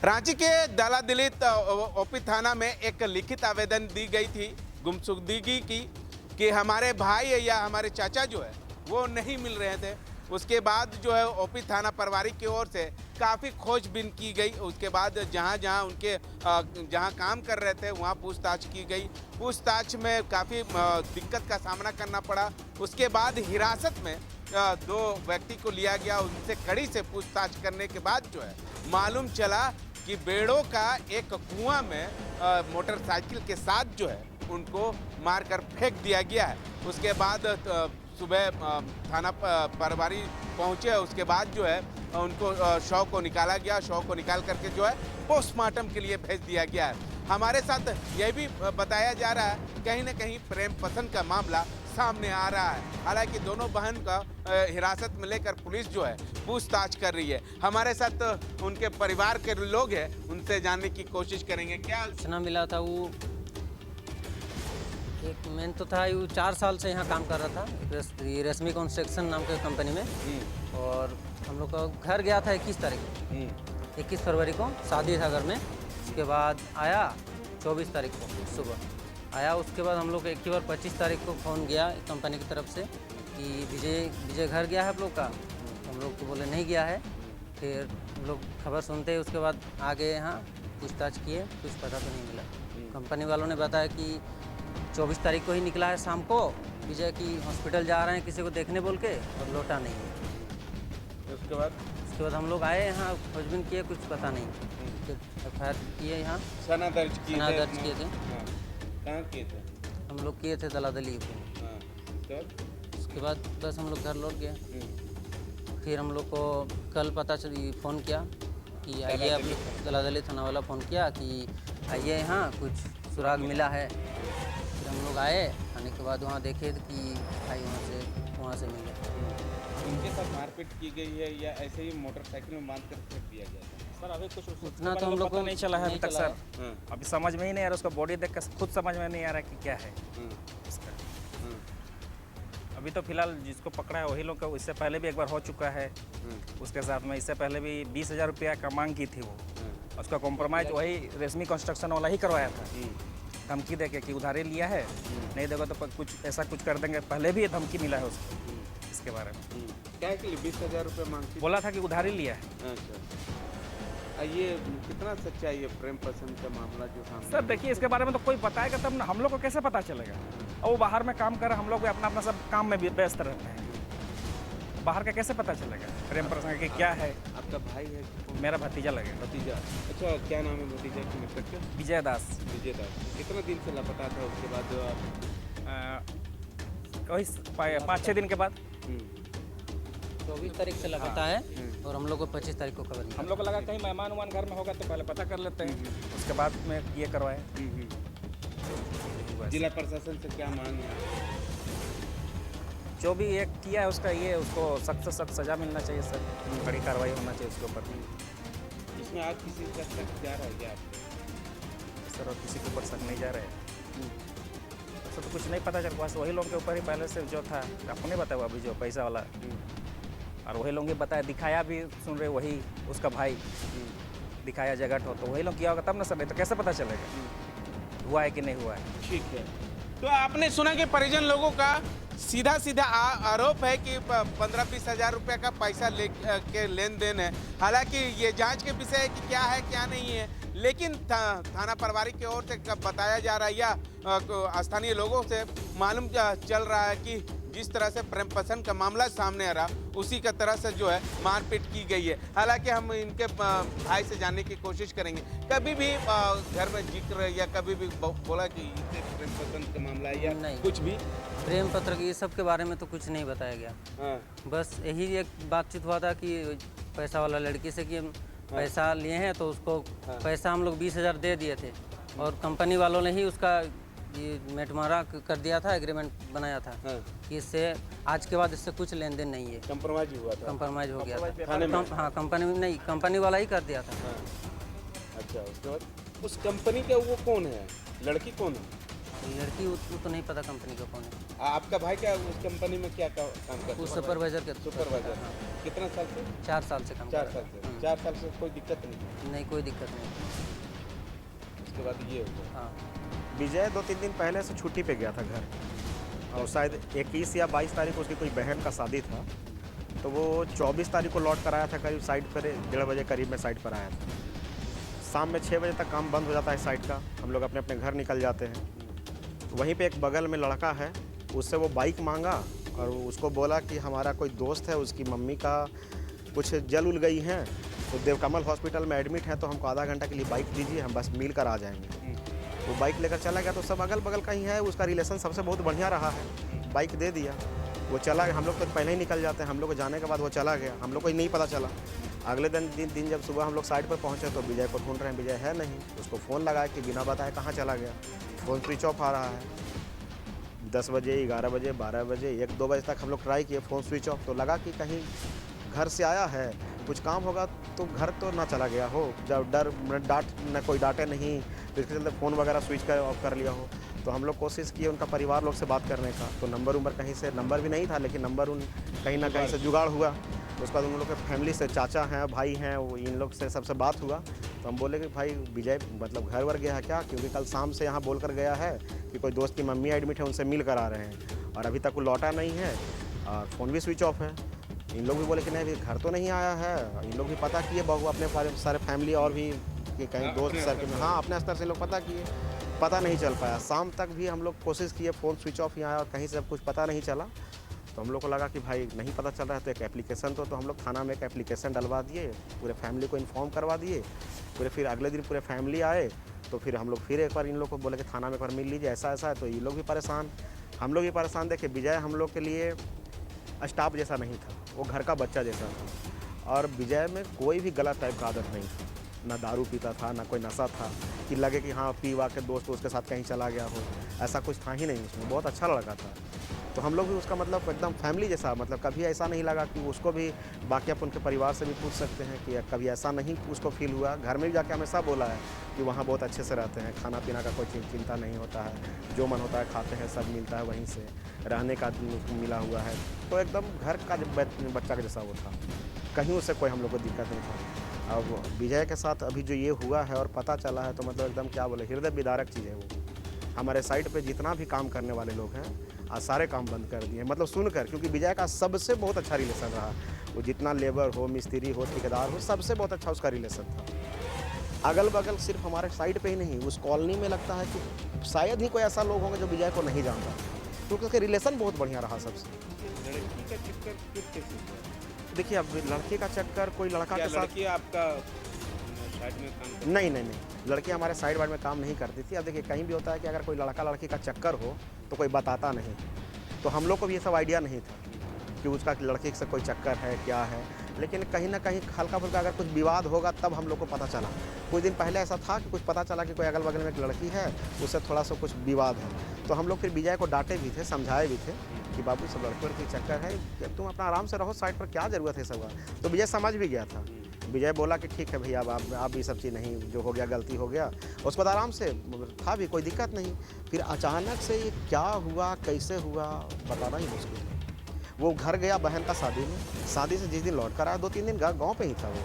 रांची के दलादिलित ओपी थाना में एक लिखित आवेदन दी गई थी गुमशुदगी की कि हमारे भाई या हमारे चाचा जो है वो नहीं मिल रहे थे। उसके बाद जो है ओपी थाना परिवारिक की ओर से काफ़ी खोजबीन की गई। उसके बाद जहाँ जहाँ काम कर रहे थे वहाँ पूछताछ की गई। पूछताछ में काफ़ी दिक्कत का सामना करना पड़ा। उसके बाद हिरासत में दो व्यक्ति को लिया गया। उनसे कड़ी से पूछताछ करने के बाद जो है मालूम चला कि बेड़ों का एक कुआं में मोटरसाइकिल के साथ जो है उनको मारकर फेंक दिया गया है। उसके बाद सुबह थाना प्रभारी पहुंचे। उसके बाद जो है उनको शव को निकाला गया। शव को निकाल करके जो है पोस्टमार्टम के लिए भेज दिया गया है। हमारे साथ यह भी बताया जा रहा है कहीं ना कहीं प्रेम पसंद का मामला सामने आ रहा है। हालांकि दोनों बहन का हिरासत में लेकर पुलिस जो है पूछताछ कर रही है। हमारे साथ उनके परिवार के लोग हैं, उनसे जानने की कोशिश करेंगे। क्या सूचना मिला था? वो एक मैन तो था, वो 4 साल से यहाँ काम कर रहा था रेशमी कंस्ट्रक्शन नाम के कंपनी में। और हम लोग का घर गया था 21 तारीख को, 21 फरवरी को शादी था घर में। उसके बाद आया 24 तारीख को सुबह आया। उसके बाद हम लोग एक ही बार 25 तारीख को फ़ोन गया कंपनी की तरफ से कि विजय घर गया है आप लोग का। हम लोग तो बोले नहीं गया है। फिर हम लोग खबर सुनते ही उसके बाद आ गए यहाँ, पूछताछ किए, कुछ पता तो नहीं मिला। कंपनी वालों ने बताया कि 24 तारीख को ही निकला है शाम को, विजय की हॉस्पिटल जा रहे हैं किसी को देखने बोल के, और लौटा नहीं है। उसके बाद हम लोग आए यहाँ, खोजबीन किए, कुछ पता नहीं। FIR किए यहाँ, सना दर्ज किए थे। कहाँ किए थे? हम लोग किए थे दलादली को। उसके बाद बस हम लोग घर लौट गए। फिर हम लोग को कल पता चली, फ़ोन किया कि आइए। आप दलादली थाना वाला फ़ोन किया कि आइए यहाँ, कुछ सुराग मिला है। फिर हम लोग आए, आने के बाद वहाँ देखे कि भाई वहाँ से मिले। उनके साथ मारपीट की गई है या ऐसे ही मोटरसाइकिल में बांध कर फेंक दिया गया था? सर अभी कुछ उतना तो हम लोग को नहीं चला है अभी तक सर। अभी समझ में ही नहीं आ रहा, उसका बॉडी देख कर खुद समझ में नहीं आ रहा कि क्या है इसका। अभी तो फिलहाल जिसको पकड़ा है वही लोग का, इससे पहले भी एक बार हो चुका है उसके साथ में। इससे पहले भी 20,000 रुपया का मांग की थी वो। उसका कॉम्प्रोमाइज वही रेशमी कंस्ट्रक्शन वाला ही करवाया था, धमकी देके कि उधारी लिया है, नहीं देगा तो कुछ ऐसा कुछ कर देंगे। पहले भी ये धमकी मिला है उसको इसके बारे में। क्या के लिए 20,000 रुपये मांगती? बोला था कि उधारी लिया है। अच्छा, ये कितना सच्चा है ये प्रेम पसंद का मामला जो सामने? सर देखिए, इसके बारे में तो कोई बताएगा तब ना, हम लोग को कैसे पता चलेगा? और वो बाहर में काम कर रहे हैं, हम लोग भी अपना सब काम में व्यस्त रहते हैं। बाहर का कैसे पता चलेगा प्रेम प्रसंग कि क्या है? आपका भाई है? मेरा भतीजा लगेगा। भतीजा? अच्छा, क्या नाम है भतीजा के मित्र का? विजय दास। कितना दिन से लापता था? उसके बाद वही 5-6 दिन के बाद 24 तारीख से लापता है। और हम लोग को 25 तारीख को खबर। हम लोग को लगा कहीं मेहमान उमान घर में होगा तो पहले पता कर लेते हैं, उसके बाद में ये करवाए। जिला प्रशासन से क्या मांग है? जो भी एक किया है उसका, ये उसको सख्त से सख्त सजा मिलना चाहिए सर, बड़ी कार्रवाई होना चाहिए उसके ऊपर। इसमें आप किसी का शक जा रहा है क्या आपको? सर और किसी के ऊपर शक नहीं जा रहा है, ऐसा तो कुछ नहीं पता चल। बस वही लोग के ऊपर ही पहले से जो था, आपको नहीं बताया अभी जो पैसा वाला, और वही लोग बताया, दिखाया भी, सुन रहे वही उसका भाई दिखाया जगह हो, तो वही लोग किया होगा तब ना सर, नहीं तो कैसे पता चलेगा हुआ है कि नहीं हुआ है। ठीक है, तो आपने सुना कि परिजन लोगों का सीधा आरोप है कि 15-20 हज़ार रुपये का पैसा के लेन देन है। हालांकि ये जांच के विषय है कि क्या है क्या नहीं है, लेकिन थाना प्रभारी की ओर से बताया जा रहा है या स्थानीय लोगों से मालूम चल रहा है कि जिस तरह से प्रेम पसंद का मामला सामने आ रहा, उसी का तरह से जो है मारपीट की गई है। हालांकि हम इनके भाई से जानने की कोशिश करेंगे। कभी भी घर में जिक्र या कभी भी बोला कि प्रेम पसंद का मामला है या नहीं, कुछ भी प्रेम पत्र ये सब के बारे में तो कुछ नहीं बताया गया। बस यही एक बातचीत हुआ था कि पैसा वाला लड़की से कि हम पैसा लिए हैं, तो उसको पैसा हम लोग 20,000 दे दिए थे, और कंपनी वालों ने ही उसका ये मेटमारा कर दिया था, एग्रीमेंट बनाया था कि इससे आज के बाद इससे कुछ लेन देन नहीं है। कंप्रोमाइज हुआ था? कंप्रोमाइज हो गया था। हाँ, कंपनी वाला ही कर दिया था। अच्छा, उसके बाद उस कंपनी का वो कौन है, लड़की कौन है? लड़की वो तो नहीं पता कंपनी का कौन है। आपका भाई क्या उस कंपनी में क्या काम करता वो है? सुपरवाइजर के सुपरवाइजर। हाँ, कितना साल से? 4 साल से काम 4 कर साल रहा से। है। 4 साल से कोई दिक्कत नहीं। नहीं, कोई दिक्कत नहीं। उसके बाद ये हो गया। हाँ, विजय 2-3 दिन पहले से छुट्टी पे गया था घर और शायद 21 या 22 तारीख को उसकी कोई बहन का शादी था, तो वो 24 तारीख को लौट कर आया था करीब साइट पर 1:30 बजे करीब में साइट पर आया था। शाम में 6 बजे तक काम बंद हो जाता है साइट का, हम लोग अपने अपने घर निकल जाते हैं। वहीं पे एक बगल में लड़का है, उससे वो बाइक मांगा और उसको बोला कि हमारा कोई दोस्त है, उसकी मम्मी का कुछ जल उल गई हैं, तो देवकमल हॉस्पिटल में एडमिट है, तो हमको आधा घंटा के लिए बाइक दीजिए, हम बस मिल कर आ जाएंगे। वो बाइक लेकर चला गया, तो सब अगल बगल का ही है, उसका रिलेशन सबसे बहुत बढ़िया रहा है, बाइक दे दिया, वो चला गया। हम लोग तो पहले ही निकल जाते हैं, हम लोग को जाने के बाद वो चला गया, हम लोग को ही नहीं पता चला। अगले दिन जब सुबह हम लोग साइट पर पहुंचे तो विजय को ढूंढ रहे हैं, विजय है नहीं। उसको फ़ोन लगाया कि बिना बताए कहाँ चला गया, फ़ोन स्विच ऑफ आ रहा है। 10 बजे, 11 बजे, 12 बजे, 1-2 बजे तक हम लोग ट्राई किए, फ़ोन स्विच ऑफ, तो लगा कि कहीं घर से आया है, कुछ काम होगा तो घर तो ना चला गया हो, जब कोई डांटे नहीं, तो इसके चलते फ़ोन वगैरह स्विच कर ऑफ कर लिया हो। तो हम लोग कोशिश किए उनका परिवार लोग से बात करने का, तो नंबर कहीं से, नंबर भी नहीं था, लेकिन नंबर कहीं ना कहीं से जुगाड़ हुआ। उसके बाद उन लोग के फैमिली से, चाचा हैं, भाई हैं, वो इन लोग से सबसे बात हुआ, तो हम बोले कि भाई विजय मतलब घर वर गया है क्या, क्योंकि कल शाम से यहाँ बोल कर गया है कि कोई दोस्त की मम्मी एडमिट है, उनसे मिल कर आ रहे हैं, और अभी तक वो लौटा नहीं है और फ़ोन भी स्विच ऑफ है। इन लोग भी बोले कि नहीं अभी घर तो नहीं आया है। इन लोग भी पता किए बहू अपने सारे फैमिली और भी कि कहीं दोस्त सर्कल में, हाँ अपने स्तर से लोग पता किए, पता नहीं चल पाया। शाम तक भी हम लोग कोशिश किए, फ़ोन स्विच ऑफ ही आया और कहीं से अब कुछ पता नहीं चला। तो हम लोग को लगा कि भाई नहीं पता चल रहा है तो एक एप्लीकेशन तो हम लोग थाना में एक एप्लीकेशन डलवा दिए, पूरे फैमिली को इन्फॉर्म करवा दिए। फिर अगले दिन पूरे फैमिली आए, तो फिर हम लोग फिर एक बार इन लोग को बोले कि थाना में एक बार मिल लीजिए, ऐसा ऐसा है। तो ये लोग भी परेशान, हम लोग भी परेशान। देखे विजय हम लोग के लिए स्टाफ जैसा नहीं था, वो घर का बच्चा जैसा था, और विजय में कोई भी गलत टाइप का आदत नहीं था, ना दारू पीता था, ना कोई नशा था कि लगे कि हाँ पी वा के दोस्त उसके साथ कहीं चला गया हो, ऐसा कुछ था ही नहीं उसमें। बहुत अच्छा लड़का था, तो हम लोग भी उसका मतलब एकदम फैमिली जैसा, मतलब कभी ऐसा नहीं लगा कि उसको भी, बाकी आप उनके परिवार से भी पूछ सकते हैं कि कभी ऐसा नहीं उसको फील हुआ। घर में भी जाके हमेशा बोला है कि वहाँ बहुत अच्छे से रहते हैं, खाना पीना का कोई चिंता नहीं होता है, जो मन होता है खाते हैं, सब मिलता है वहीं से, रहने का मिला हुआ है, तो एकदम घर का बच्चा का जैसा वो था, कहीं उससे कोई हम लोग को दिक्कत नहीं था। अब विजय के साथ अभी जो ये हुआ है और पता चला है, तो मतलब एकदम क्या बोले, हृदय विदारक चीज़ है वो। हमारे साइट पे जितना भी काम करने वाले लोग हैं आज सारे काम बंद कर दिए, मतलब सुनकर, क्योंकि विजय का सबसे बहुत अच्छा रिलेशन रहा। वो जितना लेबर हो, मिस्त्री हो, ठेकेदार हो, सबसे बहुत अच्छा उसका रिलेशन था। अगल बगल सिर्फ हमारे साइट पे ही नहीं, उस कॉलोनी में लगता है कि शायद ही कोई ऐसा लोग होंगे जो विजय को नहीं जानता, क्योंकि उसके रिलेशन बहुत बढ़िया रहा सबसे। लड़की का चक्कर किस कैसे हुआ? देखिए अब लड़के का चक्कर कोई लड़का क्या के साथ, लड़की आपका साइड में काम करती नहीं, लड़की हमारे साइड वाइड में काम नहीं करती थी। अब देखिए कहीं भी होता है कि अगर कोई लड़का लड़की का चक्कर हो तो कोई बताता नहीं, तो हम लोग को भी ये सब आइडिया नहीं था कि उसका लड़के से कोई चक्कर है क्या है, लेकिन कहीं ना कहीं हल्का फुल्का अगर कुछ विवाद होगा तब हम लोग को पता चला। कुछ दिन पहले ऐसा था कि कुछ पता चला कि कोई अगल बगल में एक लड़की है, उससे थोड़ा सा कुछ विवाद है, तो हम लोग फिर विजय को डांटे भी थे, समझाए भी थे कि बाबू सब लड़की लड़की चक्कर है, तुम अपना आराम से रहो साइड पर, क्या ज़रूरत है सब। तो विजय समझ भी गया था। विजय बोला कि ठीक है भैया, अब आप ये सब चीज़ नहीं, जो हो गया गलती हो गया। उसके बाद आराम से था भी, कोई दिक्कत नहीं। फिर अचानक से ये क्या हुआ, कैसे हुआ, बताना ही मुश्किल है। वो घर गया बहन का शादी में, शादी से जिस दिन लौट कर आया, 2-3 दिन गाँव पे ही था वो,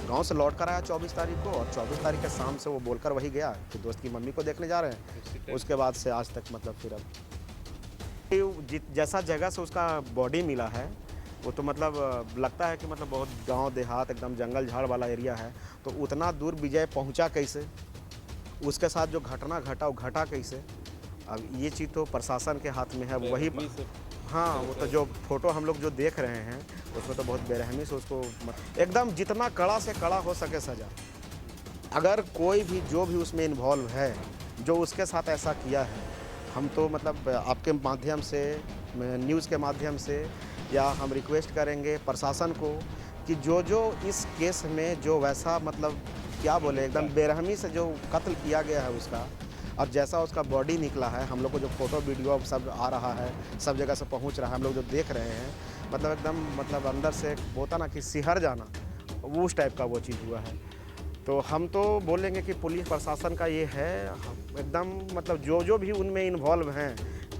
गांव से लौट कर आया 24 तारीख को, और 24 तारीख के शाम से वो बोलकर वही गया कि दोस्त की मम्मी को देखने जा रहे हैं। उसके बाद से आज तक मतलब फिर अब जैसा जगह से उसका बॉडी मिला है, वो तो मतलब लगता है कि मतलब बहुत गांव देहात एकदम जंगल झाड़ वाला एरिया है, तो उतना दूर विजय पहुंचा कैसे, उसके साथ जो घटना घटा वो घटा कैसे, अब ये चीज़ तो प्रशासन के हाथ में है। वही हाँ, वो तो जो फोटो हम लोग जो देख रहे हैं उसमें तो बहुत बेरहमी से उसको एकदम जितना कड़ा से कड़ा हो सके सज़ा। अगर कोई भी जो भी उसमें इन्वॉल्व है, जो उसके साथ ऐसा किया है, हम तो मतलब आपके माध्यम से, न्यूज़ के माध्यम से, या हम रिक्वेस्ट करेंगे प्रशासन को कि जो जो इस केस में जो वैसा मतलब क्या बोले, एकदम बेरहमी से जो कत्ल किया गया है उसका, और जैसा उसका बॉडी निकला है, हम लोग को जो फोटो वीडियो सब आ रहा है, सब जगह से पहुंच रहा है, हम लोग जो देख रहे हैं, मतलब एकदम मतलब अंदर से होता ना कि सिहर जाना, वो उस टाइप का वो चीज़ हुआ है। तो हम तो बोलेंगे कि पुलिस प्रशासन का ये है एकदम मतलब जो भी उनमें इन्वॉल्व हैं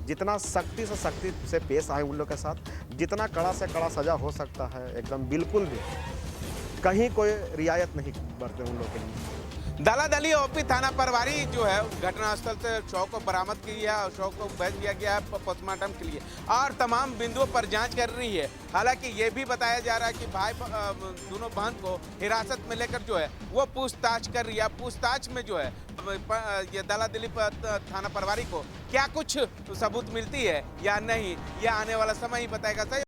जितना सख्ती से पेश आए उन लोग के साथ, जितना कड़ा से कड़ा सज़ा हो सकता है एकदम बिल्कुल भी कहीं कोई रियायत नहीं बरते उन लोग के लिए। दलादली ओपी थाना प्रभारी जो है घटनास्थल से शव को बरामद किया और शव को भेज दिया गया है पोस्टमार्टम के लिए और तमाम बिंदुओं पर जांच कर रही है। हालांकि ये भी बताया जा रहा है कि भाई दोनों बहन को हिरासत में लेकर जो है वो पूछताछ कर रही है। पूछताछ में जो है ये दलादली थाना प्रभारी को क्या कुछ सबूत मिलती है या नहीं, यह आने वाला समय ही बताएगा। सही।